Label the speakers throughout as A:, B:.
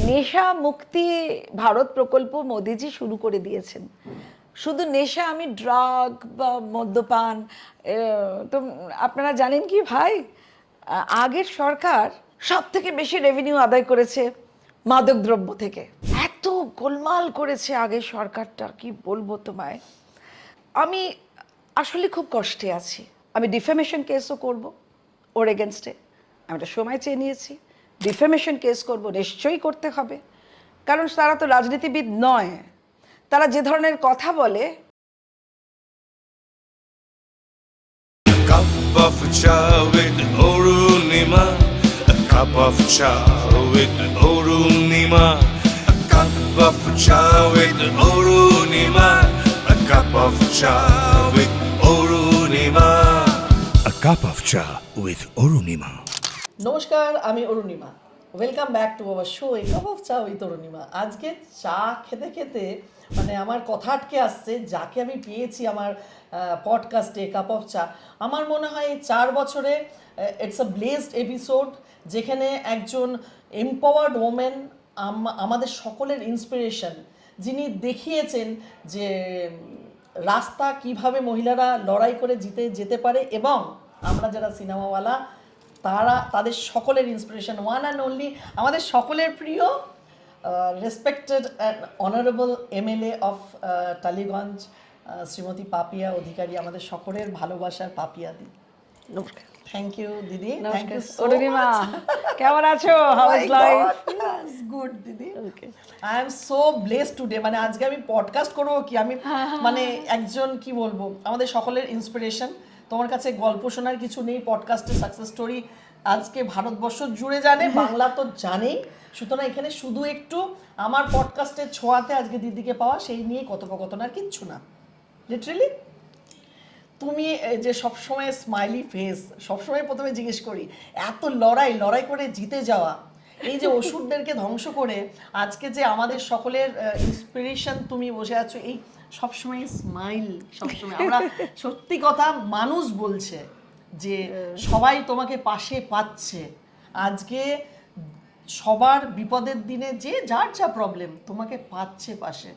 A: নেশা মুক্তি ভারত প্রকল্প মোদিজি শুরু করে দিয়েছেন। শুধু নেশা, আমি ড্রাগ বা মদ্যপান, তো আপনারা জানেন কি ভাই, আগের সরকার সব থেকে বেশি রেভিনিউ আদায় করেছে মাদকদ্রব্য থেকে। এত গোলমাল করেছে আগের সরকারটা, কি বলবো তোমায়। আমি আসলে খুব কষ্টে আছি। আমি ডিফেমেশন কেসও করব ওর এগেনস্টে। আমি একটা সময় চেয়ে নিয়েছি, ডিফেমেশন কেস করব, নিশ্চয়ই করতে হবে। কারণ তারা তো রাজনীতিবিদ নয়, তারা যে ধরনের কথা বলে।
B: Cup of chai with Orunima. A cup of chai with Orunima. A cup of chai with Orunima. A cup of chai with Orunima. A cup of chai with Orunima.
C: নমস্কার, আমি Arunima. Welcome back to our show A cup of চা with Arunima. আজকে চা খেতে খেতে মানে আমার কথা আটকে আসছে, যাকে আমি পেয়েছি আমার পডকাস্টে কাপ অফ চা। আমার মনে হয় এই 4 বছরে ইটস আ ব্লেসড এপিসোড, যেখানে একজন এম্পাওয়ার্ড ওমেন, আমাদের সকলের ইন্সপিরেশন, যিনি দেখিয়েছেন যে রাস্তা কিভাবে মহিলারা লড়াই করে জিতে যেতে পারে, এবং আমরা যারা সিনেমাওয়ালা তাদের সকলের ইন্সপিরেশন। ওয়ান অ্যান্ড অনলি আমাদের সকলের প্রিয় respected and honourable MLA of Tollygunge, Shrimati Papiya Adhikari, আমাদের সকলের ভালোবাসার পাপিয়া দি।
A: নমস্কার।
C: থ্যাংক ইউ দিদি। Thank you so
A: Arunima,
C: much.
A: কেমন আছো? How is life?
C: গুড দিদি। I am so blessed today. মানে আজকে আমি পডকাস্ট করবো কি, আমি মানে একজন কি বলবো, আমাদের সকলের ইন্সপিরেশন। তোমার কাছে গল্প শোনার কিছু নেই, পডকাস্টের সাকসেস স্টোরি আজকে ভারতবর্ষ জুড়ে জানে, বাংলা তো জানেই। সুতরাং এখানে শুধু একটু আমার পডকাস্টের ছোঁয়াতে আজকে দিদিকে পাওয়া, সেই নিয়ে কথোপকথন, আর কিচ্ছু না। লিটারেলি তুমি যে সবসময় স্মাইলি ফেস, সবসময় প্রথমে জিজ্ঞেস করি, এত লড়াই করে জিতে যাওয়া, এই যে ওষুধদেরকে ধ্বংস করে আজকে যে আমাদের সকলের ইন্সপিরেশন তুমি বসে আছো, এই সবসময় স্মাইল, সবসময় আমরা সত্যি কথা মানুষ বলছে যে সবাই তোমাকে পাশে পাচ্ছে। আজকে সবার বিপদের দিনে যে যার যা প্রবলেম তোমাকে পাচ্ছে পাশে,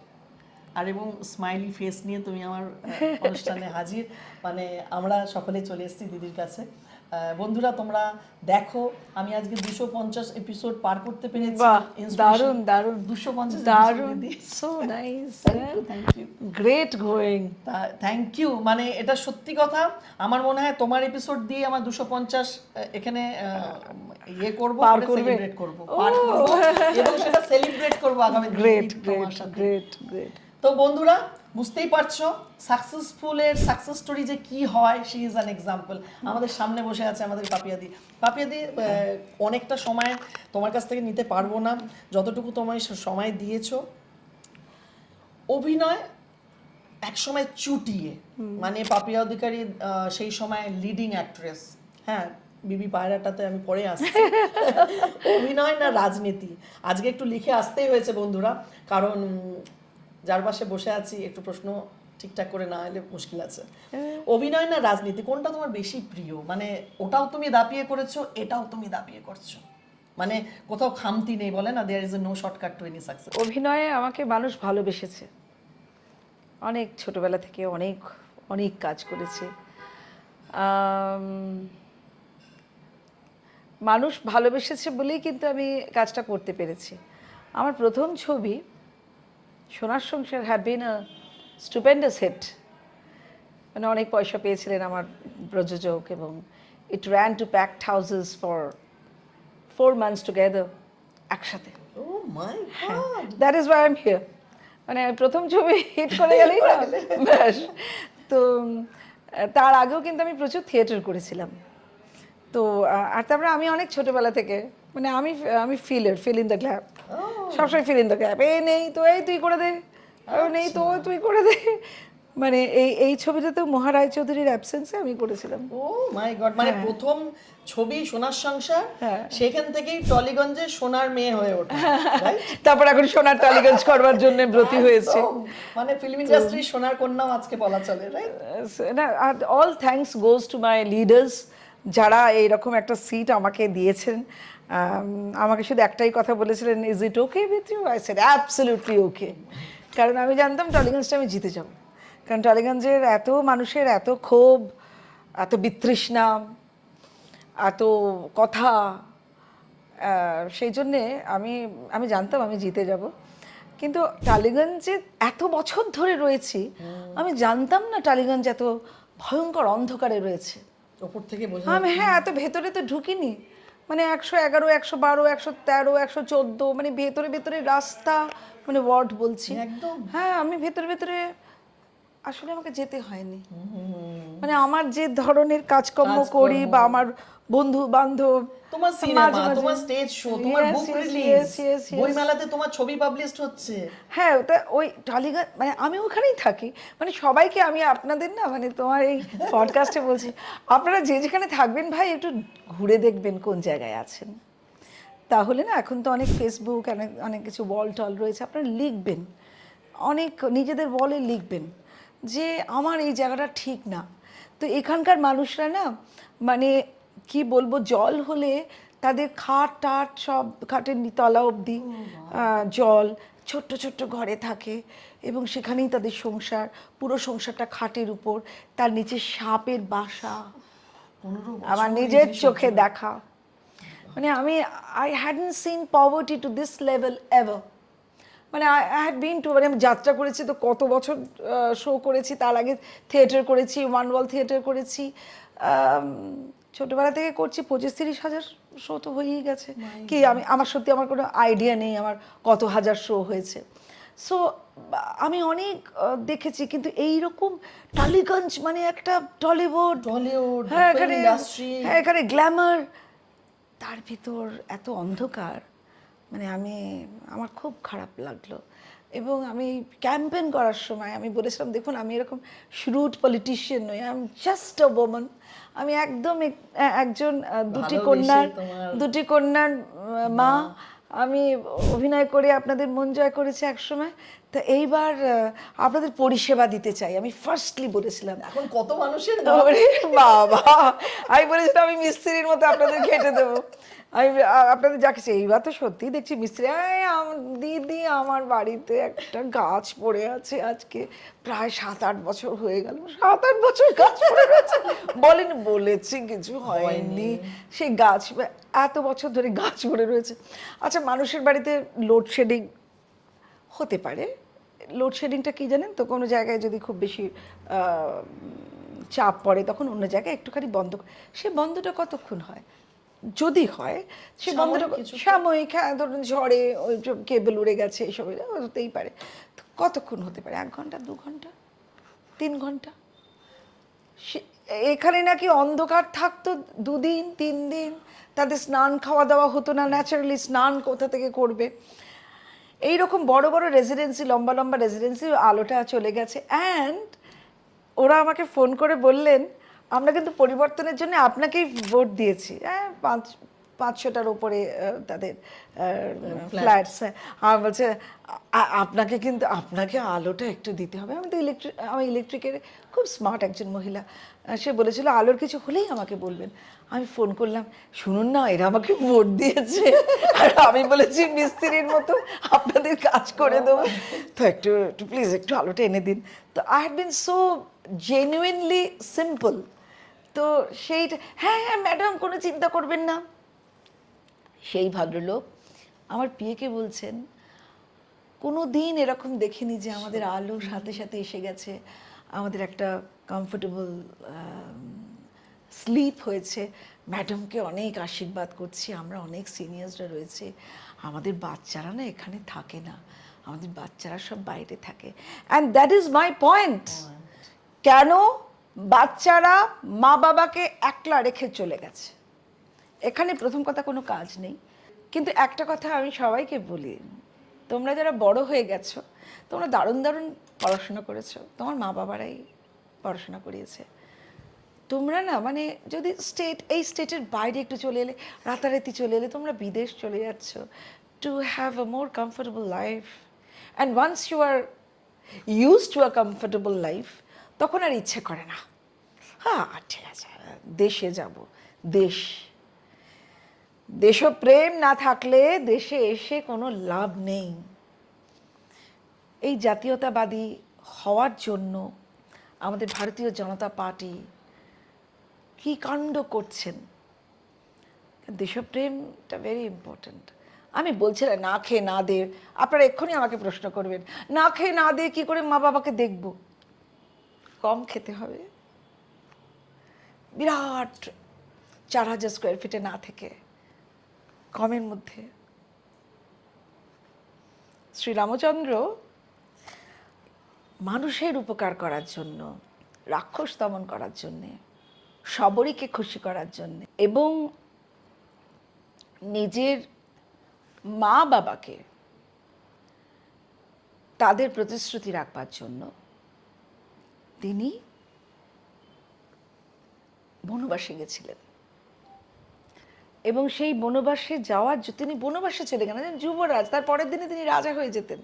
C: আর এবং স্মাইলি ফেস নিয়ে তুমি আমার অনুষ্ঠানে হাজির। মানে আমরা সকলে চলে এসেছি দিদির কাছে। বন্ধুরা তোমরা দেখো, আমি আজকে 250 এপিসোড পার করতে পেরেছি।
A: দারুণ দারুণ,
C: 250
A: দারুণ, so nice,
C: thank you,
A: great going.
C: Thank you. মানে এটা সত্যি কথা, আমার মনে হয় তোমার এপিসোড দিয়ে আমার 250 এখানে ইয়ে করবো, সেলিব্রেট করবো, এবং সেটা সেলিব্রেট করবো আগামী দিনে।
A: Great great great great.
C: তো বন্ধুরা বুঝতেই পারছো সাকসেসফুলের সাকসেস স্টোরি যে কি হয়, শি ইজ অ্যান এক্সাম্পল। আমাদের সামনে বসে আছে আমাদের পাপিয়াদি। পাপিয়াদি, অনেকটা সময় তোমার কাছ থেকে নিতে পারবো না, যতটুকু তোমায় সময় দিয়েছো। অভিনয় একসময় চুটিয়ে, মানে পাপিয়া অধিকারী সেই সময় লিডিং অ্যাক্ট্রেস। হ্যাঁ, বিবি পায়রাটাতে আমি পরে আসছি। অভিনয় না রাজনীতি, আজকে একটু লিখে আসতেই হয়েছে বন্ধুরা, কারণ যার পাশে বসে আছি একটু প্রশ্ন ঠিকঠাক করে না এলে মুশকিল আছে। অভিনয় না রাজনীতি, কোনটা তোমার বেশি প্রিয়? মানে ওটাও তুমি দাপিয়ে করেছো, এটাও তুমি দাপিয়ে করছো, মানে কোথাও খামতি নেই, বলে না there is a no shortcut to any success.
A: অভিনয়ে আমাকে মানুষ ভালোবেসেছে, অনেক ছোটবেলা থেকে অনেক অনেক কাজ করেছে। মানুষ ভালোবেসেছে বলেই কিন্তু আমি কাজটা করতে পেরেছি। আমার প্রথম ছবি সোনার সংসার হ্যাড বিন আ স্টুপেন্ডাস হিট, মানে অনেক পয়সা পেয়েছিলেন আমার প্রযোজক, এবং it ran to packed houses for 4 months together, একসাথে।
C: Oh my god,
A: that is why I am here. মানে প্রথম ছবি হিট করে গেলেই না ব্যাস। তো তার আগেও কিন্তু আমি প্রচুর থিয়েটার করেছিলাম। তো আর তারপরে আমি অনেক ছোটবেলা থেকে, মানে আমি ফিল ইন দ্য গ্যাপ, সবসময় ফিল ইন দ্য গ্যাপ। এই নেই তো এই তুই করে দে, নেই তো তুই করে দে। মানে এই ছবিটাতেও মহারায় চৌধুরীর অ্যাবসেন্সে আমি করেছিলাম।
C: ও মাই গড, মানে প্রথম ছবি সোনার সংসার, সেখান থেকেই টলিগঞ্জে সোনার মেয়ে হয়ে ওঠে।
A: তারপর এখন সোনার টালিগঞ্জ করবার জন্য ব্রতী হয়েছে।
C: মানে ফিল্ম ইন্ডাস্ট্রি সোনার কন্যাও আজকে বলা চলে, রাইট?
A: না, all thanks goes to my leaders, যারা এইরকম একটা সিট আমাকে দিয়েছেন, আমাকে শুধু একটাই কথা বলেছিলেন, is it okay with you? I said absolutely okay. কারণ আমি জানতাম টলিগঞ্জটা আমি জিতে যাব। কারণ টলিগঞ্জের এত মানুষের এত ক্ষোভ, এত বিতৃষ্ণা, এত কথা, সেই জন্যে আমি জানতাম আমি জিতে যাব। কিন্তু টালিগঞ্জে এত বছর ধরে রয়েছি, আমি জানতাম না টালিগঞ্জ এত ভয়ঙ্কর অন্ধকারে রয়েছে।
C: ওপর থেকে বোঝা
A: হ্যাঁ, এত ভেতরে তো ঢুকিনি। মানে 111, 112, 113, 114, মানে ভেতরে ভেতরে রাস্তা, মানে ওয়ার্ড বলছি
C: একদম।
A: হ্যাঁ, আমি ভেতরে ভেতরে আসলে আমাকে যেতে হয়নি। মানে আমার যে ধরনের কাজকর্ম করি বা আমার বন্ধু বান্ধব,
C: তোমার সিনেমা, তোমার স্টেজ শো, তোমার বুক রিলিজ, বইমেলাতে তোমার ছবি পাবলিশড হচ্ছে।
A: হ্যাঁ, ওটা ওই টালিগঞ্জ, মানে আমি ওখানেই থাকি। মানে সবাইকে আমি আপনাদের না, মানে তোমার এই পডকাস্টে বলছি, আপনারা যে যেখানে থাকবেন ভাই একটু ঘুরে দেখবেন কোন জায়গায় আছেন। তাহলে না, এখন তো অনেক ফেসবুক, অনেক কিছু ওয়াল টল রয়েছে, আপনারা লিখবেন, অনেক নিজেদের বলে লিখবেন যে আমার এই জায়গাটা ঠিক না। তো এখানকার মানুষরা না, মানে কি বলবো, জল হলে তাদের খাট টাট সব, খাটের তলা অবধি জল, ছোট্ট ছোট্ট ঘরে থাকে এবং সেখানেই তাদের সংসার, পুরো সংসারটা খাটের উপর, তার নিচে সাপের বাসা, আমার নিজের চোখে দেখা। মানে I hadn't seen poverty to this level ever. মানে I had been to, মানে আমি যাত্রা করেছি তো কত বছর, শো করেছি, তার আগে থিয়েটার করেছি, ওয়ান ওয়াল থিয়েটার করেছি, ছোটবেলা থেকে করছি, 25-30 হাজার শো তো হয়েই গেছে। কি আমার সত্যি আমার কোনো আইডিয়া নেই আমার কত হাজার শো হয়েছে। সো আমি অনেক দেখেছি, কিন্তু এইরকম টালিগঞ্জ মানে একটা টলিউড, হ্যাঁ এখানে গ্ল্যামার, তার ভিতর এত অন্ধকার। মানে আমার খুব খারাপ লাগলো। এবং আমি ক্যাম্পেন করার সময় আমি বলেছিলাম, দেখুন আমি এরকম শ্রুড পলিটিশিয়ান নই, I am just a woman. আমি একদম একজন দুটি কন্যার মা। আমি অভিনয় করে আপনাদের মন জয় করেছি একসময়। তা এইবার আপনাদের পরিষেবা দিতে চাই, আমি ফার্স্টলি বলেছিলাম।
C: এখন কত মানুষের
A: বাবা, আমি বলেছিলাম আমি মিস্ত্রির মতো আপনাদের খেটে দেবো। আমি আপনাদের যা কিছু, এইবার তো সত্যি দেখছি মিস্ত্রি, দিদি আমার বাড়িতে একটা গাছ পড়ে আছে আজকে প্রায় 7-8 বছর হয়ে গেল। 7-8 বছর গাছ পড়ে রয়েছে? বলেছি কিছু হয়নি, সেই গাছ এত বছর ধরে গাছ পড়ে রয়েছে। আচ্ছা, মানুষের বাড়িতে লোডশেডিং হতে পারে। লোডশেডিংটা কি জানেন তো, কোনো জায়গায় যদি খুব বেশি চাপ পড়ে তখন অন্য জায়গায় একটুখানি বন্ধ, সে বন্ধটা কতক্ষণ হয়, যদি হয় সে বন্ধটা সাময়িক, হ্যাঁ ধরুন ঝড়ে ওই কেবল উড়ে গেছে, এসব হতেই পারে। কতক্ষণ হতে পারে? 1 ঘন্টা, 2 ঘন্টা, 3 ঘন্টা। এখানে নাকি অন্ধকার থাকতো 2 দিন 3 দিন, তাদের স্নান খাওয়া দাওয়া হতো না, ন্যাচারালি স্নান কোথা থেকে করবে? এইরকম বড় বড় রেসিডেন্সি, লম্বা লম্বা রেসিডেন্সি, আলোটা চলে গেছে। অ্যান্ড ওরা আমাকে ফোন করে বললেন, আমরা কিন্তু পরিবর্তনের জন্য আপনাকেই ভোট দিয়েছি। হ্যাঁ, 500টার উপরে তাদের ফ্ল্যাটস। আমার বলছে আপনাকে আলোটা একটু দিতে হবে। আমি ইলেকট্রিকের খুব স্মার্ট একজন মহিলা, সে বলেছিল আলোর কিছু হলেই আমাকে বলবেন। আমি ফোন করলাম, শুনুন না, এরা আমাকে ভোট দিয়েছে আর আমি বলেছি মিস্ত্রির মতো আপনাদের কাজ করে দেবো, তো একটু প্লিজ একটু আলোটা এনে দিন। তো I had been so genuinely simple. তো সেইটা, হ্যাঁ ম্যাডাম কোনো চিন্তা করবেন না। সেই ভদ্রলোক আমার পিএকে বলছেন, কোনো দিন এরকম দেখিনি যে আমাদের আলো সাথে সাথে এসে গেছে, আমাদের একটা কমফোর্টেবল স্লিপ হয়েছে। ম্যাডামকে অনেক আশীর্বাদ করছি, আমরা অনেক সিনিয়র্সরা রয়েছে, আমাদের বাচ্চারা না এখানে থাকে না, আমাদের বাচ্চারা সব বাইরে থাকে। And that is my point. কেন বাচ্চারা মা বাবাকে একলা রেখে চলে গেছে? এখানে প্রথম কথা কোনো কাজ নেই। কিন্তু একটা কথা আমি সবাইকে বলি, তোমরা যারা বড় হয়ে গেছো, তোমরা দারুণ দারুণ পড়াশোনা করেছো, তোমার মা বাবারাই পড়াশোনা করিয়েছে। তোমরা না, মানে যদি এই স্টেটের বাইরে একটু চলে এলে, রাতারাতি চলে এলে, তোমরা বিদেশ চলে যাচ্ছ to have a more comfortable life. And once you are use to a comfortable life, তখন আর ইচ্ছে করে না, হ্যাঁ ঠিক আছে দেশে যাব, দেশ, দেশপ্রেম না থাকলে দেশে এসে কোনো লাভ নেই। এই জাতীয়তাবাদী হওয়ার জন্য আমাদের ভারতীয় জনতা পার্টি কি কাণ্ড করছেন। দেশপ্রেমটা ভেরি ইম্পর্ট্যান্ট। আমি বলছি না খেয়ে না দে, আপনারা এক্ষুনি আমাকে প্রশ্ন করবেন না খেয়ে না দিয়ে কি করে মা বাবাকে দেখব? কম খেতে হবে, বিরাট 4000 স্কোয়ার ফিটে না থেকে কমের মধ্যে। শ্রীরামচন্দ্র মানুষের উপকার করার জন্য, রাক্ষস দমন করার জন্যে, সবরীকে খুশি করার জন্যে এবং নিজের মা বাবাকে তাদের প্রতিশ্রুতি রাখবার জন্য তিনি বনবাসে গেছিলেন। এবং সেই বনবাসে তিনি বনবাসে চলে গেলেন, যুবরাজ, তার পরের দিনে তিনি রাজা হয়ে যেতেন,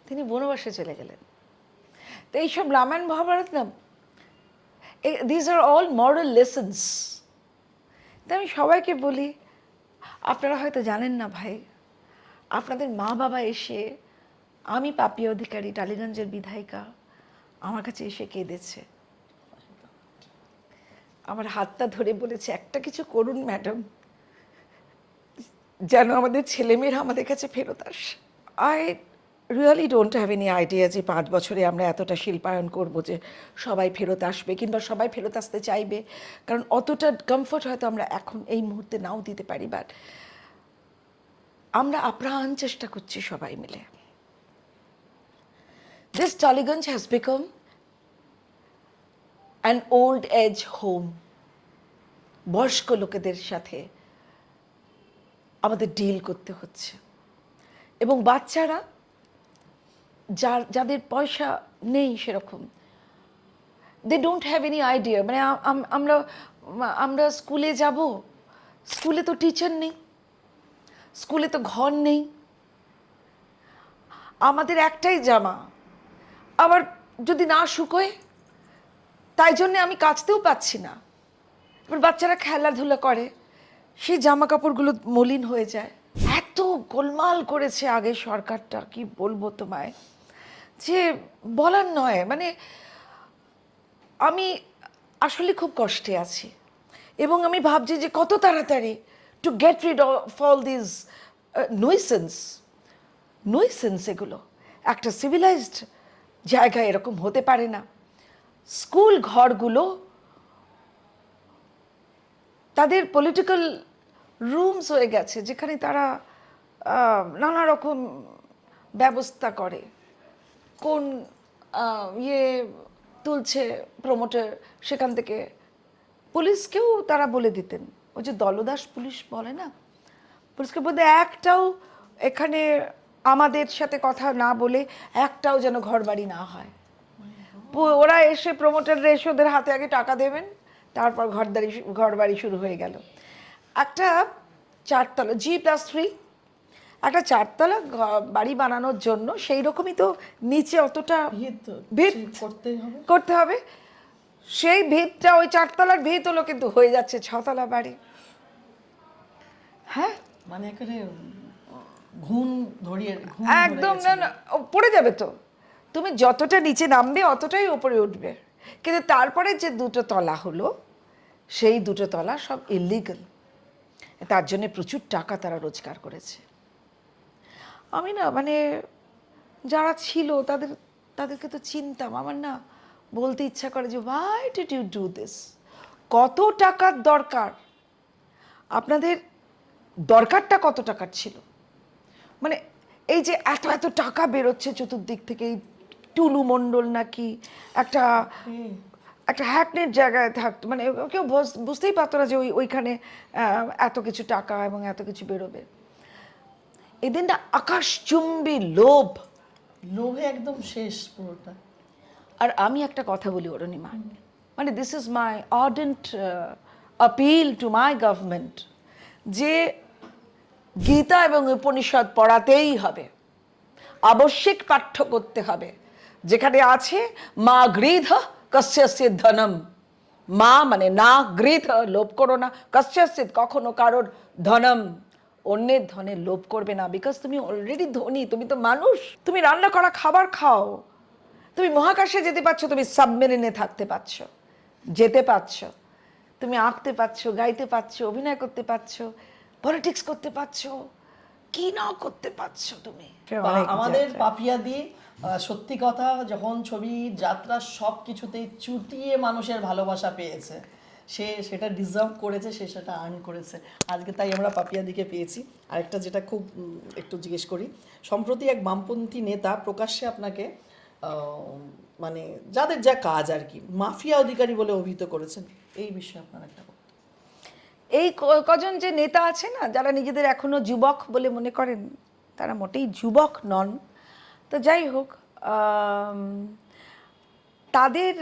A: তিনি বনবাসে চলে গেলেন। তো এইসব রামায়ণ মহাভারত না, this are all moral lessons. তাই আমি সবাইকে বলি, আপনারা হয়তো জানেন না ভাই, আপনাদের মা বাবা এসে, আমি পাপিয়া অধিকারী টালিগঞ্জের বিধায়িকা, আমার কাছে এসে কেঁদেছে, আমার হাতটা ধরে বলেছে একটা কিছু করুন ম্যাডাম, যেন আমাদের ছেলেমেয়েরা আমাদের কাছে ফেরত আসে। I really don't have any idea যে 5 বছরে আমরা এতটা শিল্পায়ন করব যে সবাই ফেরত আসবে কিংবা সবাই ফেরত আসতে চাইবে, কারণ অতটা কমফোর্ট হয়তো আমরা এখন এই মুহূর্তে নাও দিতে পারি, বাট আমরা আপ্রাণ চেষ্টা করছি সবাই মিলে। This Taliganj has become an old age home. বয়স্ক লোকেদের সাথে আমাদের ডিল করতে হচ্ছে এবং বাচ্চারা যাদের পয়সা নেই সেরকম, they don't have any idea. মানে আমরা স্কুলে যাব, স্কুলে তো টিচার নেই, স্কুলে তো ঘর নেই, আমাদের একটাই জামা, আবার যদি না শুকোয় তাই জন্যে আমি কাচতেও পাচ্ছি না। এবার বাচ্চারা খেলাধুলা করে, সেই জামা কাপড়গুলো মলিন হয়ে যায়। এত গোলমাল করেছে আগে সরকারটা, কি বলবো তোমায়, যে বলার নয়। মানে আমি আসলে খুব কষ্টে আছি এবং আমি ভাবছি যে কত তাড়াতাড়ি to get rid of all this nuisance. এগুলো একটা সিভিলাইজড জায়গায় এরকম হতে পারে না। স্কুল ঘরগুলো তাদের পলিটিক্যাল রুমস হয়ে গেছে, যেখানে তারা নানা রকম ব্যবস্থা করে, কোন তুলছে প্রমোটার, সেখান থেকে পুলিশকেও তারা বলে দিতেন, ওই যে দলদাস পুলিশ বলে না, পুলিশকে বলতে একটাও এখানে আমাদের সাথে কথা না বলে একটাও যেন ঘর বাড়ি না হয়। ওরা এসে প্রমোটাররা এসে ওদের হাতে আগে টাকা দেবেন, তারপর ঘর বাড়ি শুরু হয়ে গেল। একটা 4 তলা G+3 একটা 4 তলা বাড়ি বানানোর জন্য সেই রকমই তো নিচে অতটা ভিত করতে হবে। সেই ভিতটা, ওই 4 তলার ভিত হলো কিন্তু হয়ে যাচ্ছে 6 তলা বাড়ি। হ্যাঁ,
C: মানে এখানে ঘুম ধরিয়ে
A: একদম না পড়ে যাবে তো, তুমি যতটা নিচে নামবে অতটাই উপরে উঠবে। কিন্তু তারপরে যে 2টো তলা হলো, সেই 2টো তলা সব ইলিগাল, তার জন্য প্রচুর টাকা তারা রোজগার করেছে। আমি না মানে যারা ছিল তাদেরকে তো চিনতাম, আমার না বলতে ইচ্ছা করে যে why did you do this? কত টাকার দরকার, আপনাদের দরকারটা কত টাকার ছিল? মানে এই যে এত এত টাকা বেরোচ্ছে চতুর্দিক থেকে, এই টুলু মণ্ডল নাকি একটা হ্যাকনেট জায়গায় থাকতো, মানে কেউ বুঝতেই পারতো না যে ওইখানে এত কিছু টাকা এবং এত কিছু বেরোবে। এদিন না আকাশচুম্বী লোভে
C: একদম শেষ পুরোটা।
A: আর আমি একটা কথা বলি অরুণিমা, মানে this is my ardent appeal to my government, যে গীতা এবং উপনিষদ পড়াতেই হবে, আবশ্যিক পাঠ্য করতে হবে, যেখানে আছে মা গৃধ কস্যস্য ধনম মা মানে না গৃহীত, লোভ করো না, কশ্চিৎ, কখনো কারোর ধনম, অন্যের ধনের লোভ করবে না, বিকজ তুমি অলরেডি ধনী, তুমি তো মানুষ, তুমি রান্না করা খাবার খাও, তুমি মহাকাশে যেতে পারছো, তুমি সাবমেরিনে থাকতে পারছো, যেতে পারছো, তুমি আঁকতে পারছো, গাইতে পারছো, অভিনয় করতে পারছো, পলিটিক্স করতে পারছো, কি না করতে পারছো তুমি।
C: আমাদের পাপিয়াদি সত্যি কথা, যখন ছবি যাত্রা সব কিছুতেই চুটিয়ে মানুষের ভালোবাসা পেয়েছে, সে সেটা ডিজার্ভ করেছে, সে সেটা আর্ন করেছে। আজকে তাই আমরা পাপিয়াদিকে পেয়েছি। আরেকটা যেটা খুব একটু জিজ্ঞেস করি, সম্প্রতি এক বামপন্থী নেতা প্রকাশ্যে আপনাকে মানে যাদের যা কাজ আর কি মাফিয়া অধিকারী বলে অভিহিত করেছেন, এই বিষয়ে আপনার একটা বক্তব্য।
A: এই কজন যে নেতা আছে না, যারা নিজেদের এখনো যুবক বলে মনে করেন, তারা মোটেই যুবক নন। তো যাই হোক, তাদের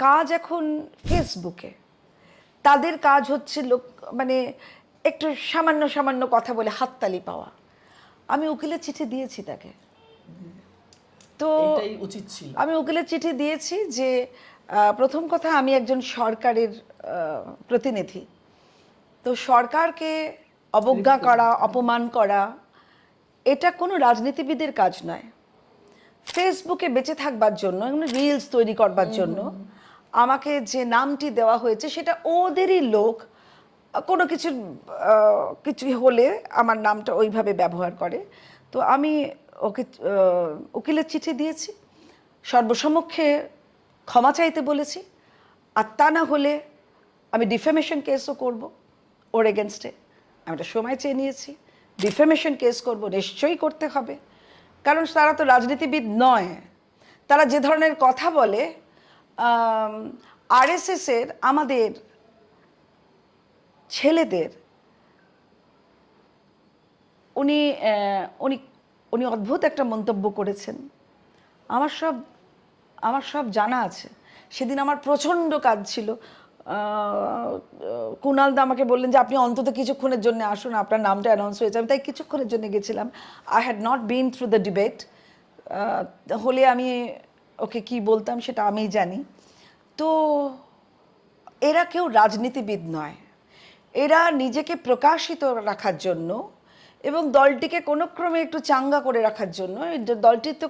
A: কাজ এখন ফেসবুকে, তাদের কাজ হচ্ছে লোক মানে একটু সামান্য সামান্য কথা বলে হাততালি পাওয়া। আমি উকিলের চিঠি দিয়েছি তাকে, তো
C: এটাই উচিত ছিল।
A: আমি উকিলের চিঠি দিয়েছি যে প্রথম কথা, আমি একজন সরকারের প্রতিনিধি, তো সরকারকে অবজ্ঞা করা, অপমান করা, এটা কোনো রাজনীতিবিদের কাজ নয়। ফেসবুকে বেঁচে থাকবার জন্য, রিলস তৈরি করবার জন্য আমাকে যে নামটি দেওয়া হয়েছে সেটা ওদেরই লোক, কোনো কিছু হলে আমার নামটা ওইভাবে ব্যবহার করে। তো আমি ওকে উকিলের চিঠি দিয়েছি, সর্বসমক্ষে ক্ষমা চাইতে বলেছি, আর তা না হলে আমি ডিফেমেশন কেসও করব ওর এগেনস্টে। আমি একটা সময় চেয়ে নিয়েছি, ডিফেমেশন কেস করব, নিশ্চয়ই করতে হবে, কারণ তারা তো রাজনীতিবিদ নয়। তারা যে ধরনের কথা বলে, আরএসএসের আমাদের ছেলেদের, উনি উনি উনি অদ্ভুত একটা মন্তব্য করেছেন। আমার সব জানা আছে। সেদিন আমার প্রচণ্ড কাজ ছিল, কুণালদা আমাকে বললেন যে আপনি অন্তত কিছুক্ষণের জন্য আসুন, আপনার নামটা অ্যানাউন্স হয়েছে। আমি তাই কিছুক্ষণের জন্য গেছিলাম। I had not been through the debate, হলে আমি ওকে কি বলতাম সেটা আমিই জানি। তো এরা কেউ রাজনীতিবিদ নয়, এরা নিজেকে প্রকাশিত রাখার জন্য এবং দলটিকে কোনো ক্রমে একটু চাঙ্গা করে রাখার জন্য, দলটির তো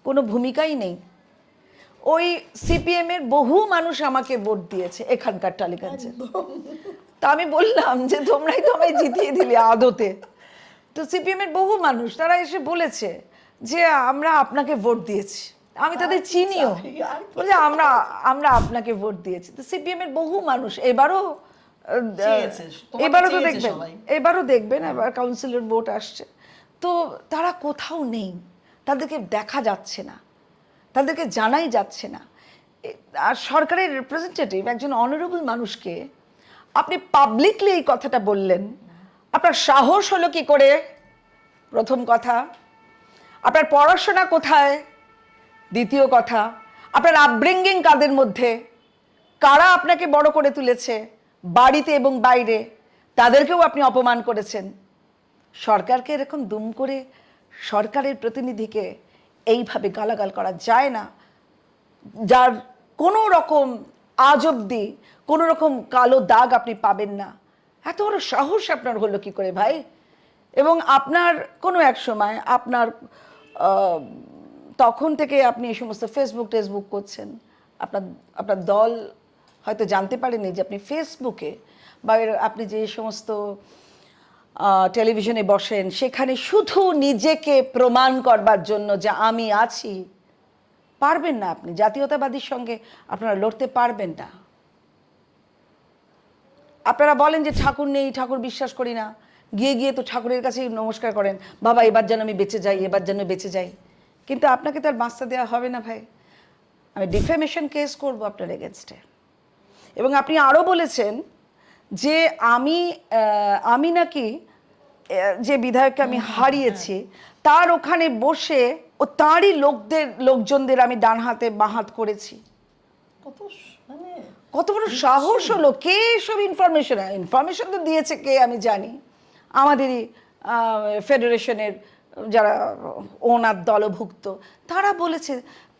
A: কোনো ভূমিকাই নেই। ওই সিপিএমের বহু মানুষ আমাকে ভোট দিয়েছে এখানকার টালিগঞ্জে। তা আমি বললাম যে তোমরাই তো আমায় জিতিয়ে দিলে আদতে। তো সিপিএমের বহু মানুষ তারা এসে বলেছে যে আমরা আপনাকে ভোট দিয়েছি, আমি তাদের চিনিও, বলে আমরা আপনাকে ভোট দিয়েছি। তো সিপিএমের বহু মানুষ এবারও তো দেখবেন এবার কাউন্সিলর ভোট আসছে, তো তারা কোথাও নেই, তাদেরকে দেখা যাচ্ছে না, তাদেরকে জানাই যাচ্ছে না। আর সরকারের রিপ্রেজেন্টেটিভ একজন অনারেবল মানুষকে আপনি পাবলিকলি এই কথাটা বললেন, আপনার সাহস হলো কি করে? প্রথম কথা, আপনার পড়াশোনা কোথায়? দ্বিতীয় কথা, আপনার আপব্রিঙ্গিং কাদের মধ্যে? কারা আপনাকে বড় করে তুলেছে বাড়িতে এবং বাইরে? তাদেরকেও আপনি অপমান করেছেন। সরকারকে এরকম দুম করে সরকারের প্রতিনিধিকে এইভাবে গালাগাল করা যায় না, যার কোনো রকম আজ অবধি কোনো রকম কালো দাগ আপনি পাবেন না। এত বড় সাহস আপনার হলো কি করে ভাই? এবং আপনার কোনো এক সময় আপনার তখন থেকে আপনি এই সমস্ত ফেসবুক করছেন, আপনার দল হয়তো জানতে পারেনি যে আপনি ফেসবুকে বা আপনি যে সমস্ত টেলিভিশনে বসেন সেখানে শুধু নিজেকে প্রমাণ করবার জন্য যে আমি আছি। পারবেন না, আপনি জাতীয়তাবাদীর সঙ্গে আপনারা লড়তে পারবেন না। আপনারা বলেন যে ঠাকুর নেই, ঠাকুর বিশ্বাস করি না, গিয়ে তো ঠাকুরের কাছেই নমস্কার করেন, বাবা এবার যেন আমি বেঁচে যাই, এবার যেন বেঁচে যাই। কিন্তু আপনাকে তো আর বাঁচতে দেওয়া হবে না ভাই। আমি ডিফেমেশন কেস করব আপনার এগেনস্টে। এবং আপনি আরও বলেছেন যে আমি নাকি যে বিধায়ককে আমি হারিয়েছি তার ওখানে বসে ও তারই লোকজনদের আমি ডান হাতে বাঁ হাত করেছি। কত বড় সাহস হলো! কে সব ইনফরমেশন তো দিয়েছে কে আমি জানি, আমাদেরই ফেডারেশনের যারা ওনার দলভুক্ত তারা বলেছে।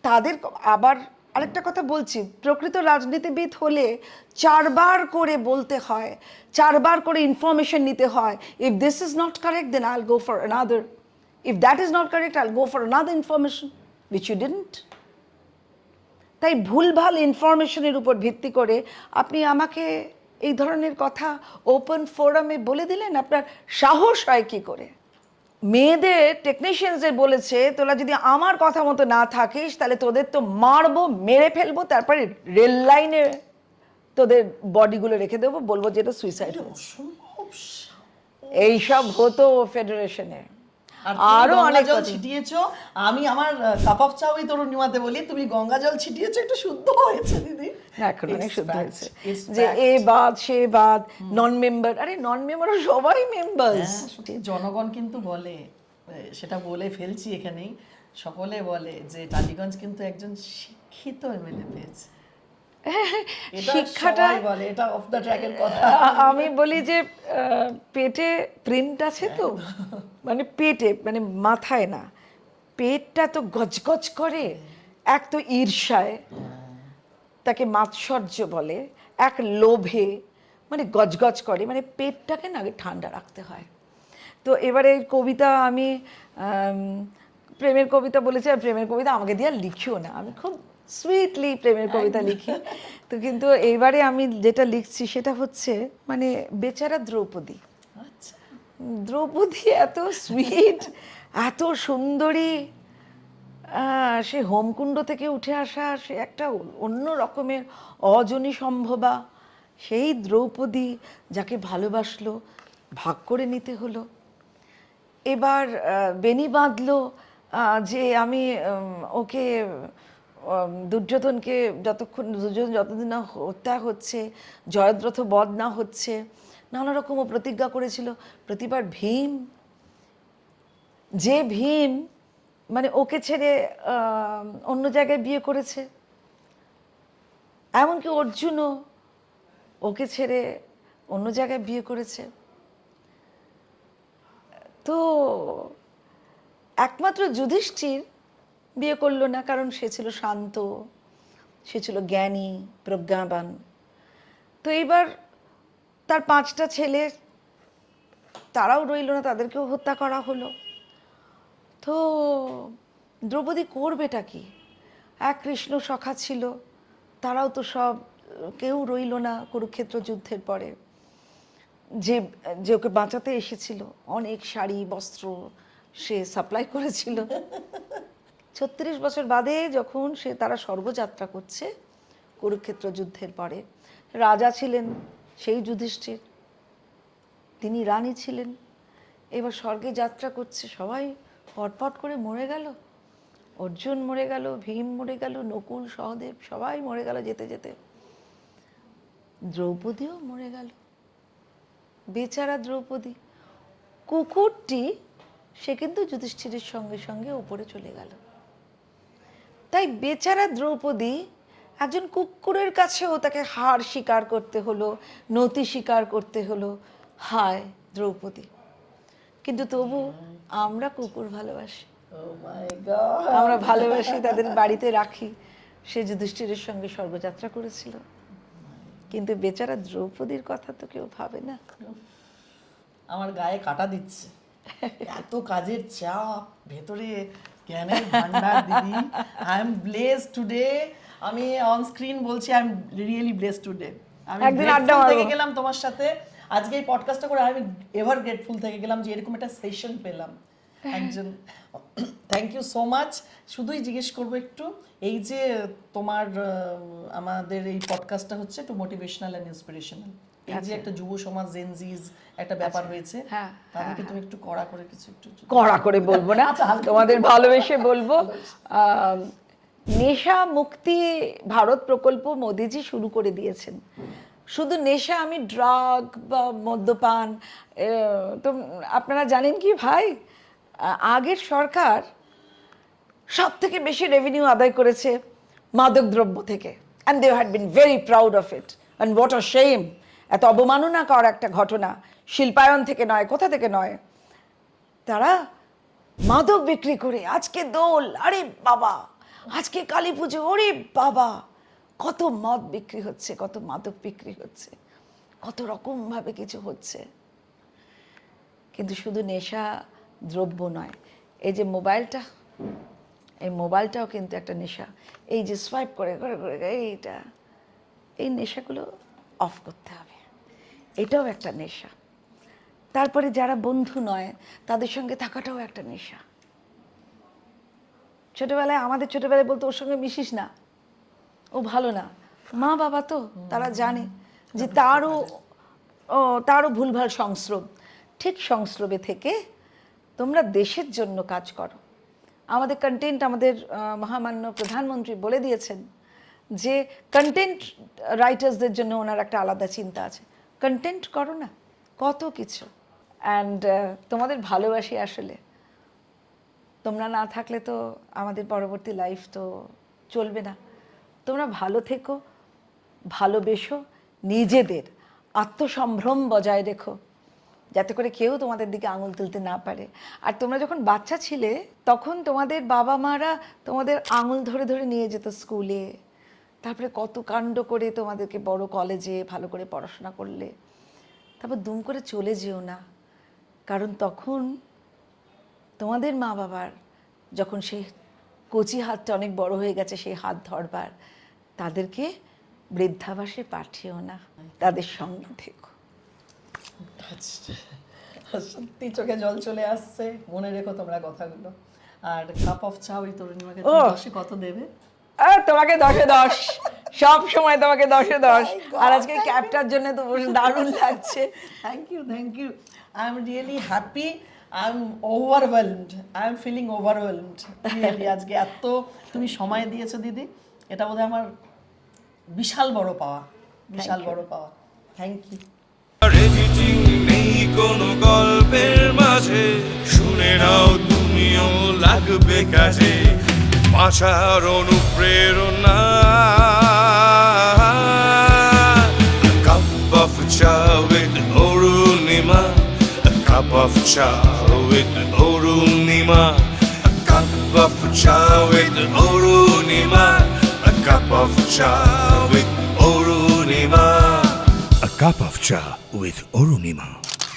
A: তাদের আবার আরেকটা কথা বলছি, প্রকৃত রাজনীতিবিদ হলে 4বার করে বলতে হয়, 4বার করে ইনফরমেশন নিতে হয়। If this is not correct then I'll go for another, if that is not correct I'll go for another information which you didn't. তাই ভুলভাল ইনফরমেশনের উপর ভিত্তি করে আপনি আমাকে এই ধরনের কথা ওপেন ফোরামে বলে দিলেন, আপনার সাহস হয় কি করে? মেয়েদের টেকনিশিয়ানসদের বলেছে, তোরা যদি আমার কথা মতো না থাকিস তাহলে তোদের তো মারবো, মেরে ফেলবো, তারপরে রেল লাইনে তোদের বডিগুলো রেখে দেবো, বলবো যে এটা সুইসাইড হয়েছে।
C: অসম্ভব।
A: এইসব হতো ফেডারেশনে।
C: আর
A: আরো অনেক
C: জল
A: কথা।
C: ছিটিয়েছো। আমি আমার কাপ অফ চা ওই তরুণীমাতে বলি, তুমি গঙ্গা জল ছিটিয়েছো, একটু শুদ্ধ হয়েছে দিদি।
A: না, এখন অনেক
C: It's
A: শুদ্ধ
C: fact,
A: হয়েছে
C: it's
A: যে
C: fact.
A: এ বাদ সে বাদ, নন মেম্বার, আরে নন মেম্বারও সবাই মেম্বার্স।
C: জনগণ কিন্তু বলে, সেটা বলে ফেলছি এখানেই, সকলে বলে যে টালিগঞ্জ কিন্তু একজন শিক্ষিত এমএলএ পেয়েছে। এটা
A: শিক্ষাটা
C: সবাই বলে, এটা অফ দ্য ট্র্যাকের কথা।
A: আমি বলি যে পেটে প্রিন্ট আছে তো, মানে পেটে, মানে মাথায় না, পেটটা তো গজগজ করে। এক তো ঈর্ষায়, তাকে মাৎসর্য বলে, এক লোভে মানে গজগজ করে, মানে পেটটাকে না আগে ঠান্ডা রাখতে হয়। তো এবারে কবিতা আমি প্রেমের কবিতা বলেছি, আর প্রেমের কবিতা আমাকে দিয়ে আর লিখিও না, আমি খুব সুইটলি প্রেমের কবিতা লিখি। তো কিন্তু এইবারে আমি যেটা লিখছি সেটা হচ্ছে মানে বেচারা দ্রৌপদী।
C: আচ্ছা,
A: দ্রৌপদী এত সুইট, এত সুন্দরী, সে হোমকুণ্ড থেকে উঠে আসা, সে একটা অন্য রকমের অজনী সম্ভবা, সেই দ্রৌপদী যাকে ভালোবাসলো, ভাগ করে নিতে হলো। এবার বেনি বাঁধলো যে আমি ওকে দুর্যোধনকে দুর্যোধন যতদিন না হত্যা হচ্ছে, জয়দ্রথ বধ না হচ্ছে, নানা রকম ও প্রতিজ্ঞা করেছিল। প্রতিবার ভীম, যে ভীম মানে ওকে ছেড়ে অন্য জায়গায় বিয়ে করেছে, এমনকি অর্জুনও ওকে ছেড়ে অন্য জায়গায় বিয়ে করেছে। তো একমাত্র যুধিষ্ঠির বিয়ে করলো না, কারণ সে ছিল শান্ত, সে ছিল জ্ঞানী, প্রজ্ঞাবান। তো এইবার তার 5টা ছেলে, তারাও রইল না, তাদেরকেও হত্যা করা হলো। তো দ্রৌপদী করবেটা কি? এক কৃষ্ণ সখা ছিল, তারাও তো সব, কেউ রইল না কুরুক্ষেত্র যুদ্ধের পরে। যে যে ওকে বাঁচাতে এসেছিল, অনেক শাড়ি বস্ত্র সে সাপ্লাই করেছিল। 36 বছর বাদে যখন তারা স্বর্গযাত্রা করছে কুরুক্ষেত্র যুদ্ধের পরে, রাজা ছিলেন সেই যুধিষ্ঠির, তিনি রানী ছিলেন। এবার স্বর্গে যাত্রা করছে, সবাই পটপট করে মরে গেল। অর্জুন মরে গেল, ভীম মরে গেল, নকুল সহদেব সবাই মরে গেল যেতে যেতে। দ্রৌপদীও মরে গেল। বেচারা দ্রৌপদী। কুকুরটি সে কিন্তু যুধিষ্ঠিরের সঙ্গে সঙ্গে উপরে চলে গেল। তাই বেচারা দ্রৌপদী একজন কুকুরের কাছেও তাকে হার স্বীকার করতে হলো, নতি স্বীকার করতে হলো। হায় দ্রৌপদী। কিন্তু তবু আমরা কুকুর ভালোবাসি,
C: Oh my God!
A: আমরা ভালোবাসি, তাদের বাড়িতে রাখি। সে যুধিষ্ঠিরের সঙ্গে স্বর্গযাত্রা করেছিল, কিন্তু বেচারা দ্রৌপদীর কথা তো কেউ ভাবে না।
C: আমার গায়ে কাটা দিচ্ছে, এত কাজের চাপ, ভেতরে জ্ঞানের ভান্ডার দিদি। I am blessed today. আমি অন স্ক্রিন বলছি, I am really blessed today. আমি
A: একদিন আড্ডা
C: grateful
A: মারবো।
C: থেকে গেলাম তোমার সাথে আজকে এই পডকাস্টটা করে, আমি এভার গ্রেটফুল থেকে গেলাম যে এরকম একটা সেশন পেলাম একজন। Thank you so much. শুধুই জিজ্ঞেস করবো একটু, এই যে তোমার আমাদের এই পডকাস্টটা হচ্ছে একটু মোটিভেশনাল অ্যান্ড ইন্সপিরেশনাল, এই যে একটা যুব সমাজ জেনজিজ একটা ব্যাপার হয়েছে,
A: হ্যাঁ,
C: তাদেরকে তুমি একটু কড়া করে কিছু একটু
A: কড়া করে বলবো না, তোমাদের ভালোবেসে বলবো। নেশা মুক্তি ভারত প্রকল্প মোদিজি শুরু করে দিয়েছেন। শুধু নেশা, আমি ড্রাগ বা মদ্যপান, তো আপনারা জানেন কি ভাই, আগের সরকার সব থেকে বেশি রেভিনিউ আদায় করেছে মাদকদ্রব্য থেকে, and they had been very proud of it. And what a shame, এত অবমাননা কর একটা ঘটনা, শিল্পায়ন থেকে নয়, কোথা থেকে নয়, তারা মাদক বিক্রি করে আজকে দোল। আরে বাবা, আজকে কালী পুজো, ওরে বাবা কত মদ বিক্রি হচ্ছে, কত মাদক বিক্রি হচ্ছে, কত রকমভাবে কিছু হচ্ছে। কিন্তু শুধু নেশা দ্রব্য নয়, এই যে মোবাইলটা, এই মোবাইলটাও কিন্তু একটা নেশা। এই যে সোয়াইপ করে করে করে এইটা, এই নেশাগুলো অফ করতে হবে, এটাও একটা নেশা। তারপরে যারা বন্ধু নয় তাদের সঙ্গে থাকাটাও একটা নেশা। ছোটবেলায় আমাদের ছোটবেলায় বলতো ওর সঙ্গে মিশিস না, ও ভালো না। মা বাবা তো তারা জানে যে তারও ভুলভাল সংস্রব। ঠিক সংস্রবে থেকে তোমরা দেশের জন্য কাজ করো। আমাদের কন্টেন্ট, আমাদের মহামান্য প্রধানমন্ত্রী বলে দিয়েছেন যে কন্টেন্ট রাইটার্সদের জন্য ওনার একটা আলাদা চিন্তা আছে। কন্টেন্ট করো না, কত কিছু। অ্যান্ড তোমাদের ভালোবাসি আসলে। তোমরা না থাকলে তো আমাদের পরবর্তী লাইফ তো চলবে না। তোমরা ভালো থেকো, ভালোবেসো, নিজেদের আত্মসম্ভ্রম বজায় রেখো, যাতে করে কেউ তোমাদের দিকে আঙুল তুলতে না পারে। আর তোমরা যখন বাচ্চা ছিলে তখন তোমাদের বাবা মারা তোমাদের আঙুল ধরে ধরে নিয়ে যেত স্কুলে, তারপরে কত কাণ্ড করে তোমাদেরকে বড় কলেজে ভালো করে পড়াশোনা করলে। তারপর দুম করে চলে যেও না, কারণ তখন তোমাদের মা বাবার যখন সেই কচি হাতটা অনেক বড় হয়ে গেছে, সেই হাত ধরবার, তাদেরকে বৃদ্ধাবাসে পাঠিও না, তাদের সঙ্গে থেকো।
C: সত্যি চোখে জল চলে আসছে, মনে রেখো তোমরা কথাগুলো। আর কাপ অফ চা ওই তরুণীমাকে দশে কত দেবে?
A: তোমাকে 10-এ 10, সব সময় তোমাকে 10-এ 10। আর আজকে ক্যাপটার জন্য তো দারুণ লাগছে।
C: Thank you, thank you. I am really happy, I am overwhelmed, I am feeling overwhelmed really. আজকে এত তুমি সময় দিয়েছো দিদি, এটা বোধহয় আমার বিশাল বড় পাওয়া, বিশাল বড় পাওয়া। Thank you.
B: এডিটিং নেই কোনো গল্পের মাঝে, শুনে নাও তুমিও লাগবে কাজে। ভাষার অনুপ্রেরণা, কাপ অফ চা উইথ অরুণিমা, কাপ অফ চা উইথ অরুণিমা, কাপ অফ চা উইথ অরুণিমা, কাপ অফ চা with Arunima, a cup of cha with Orunima.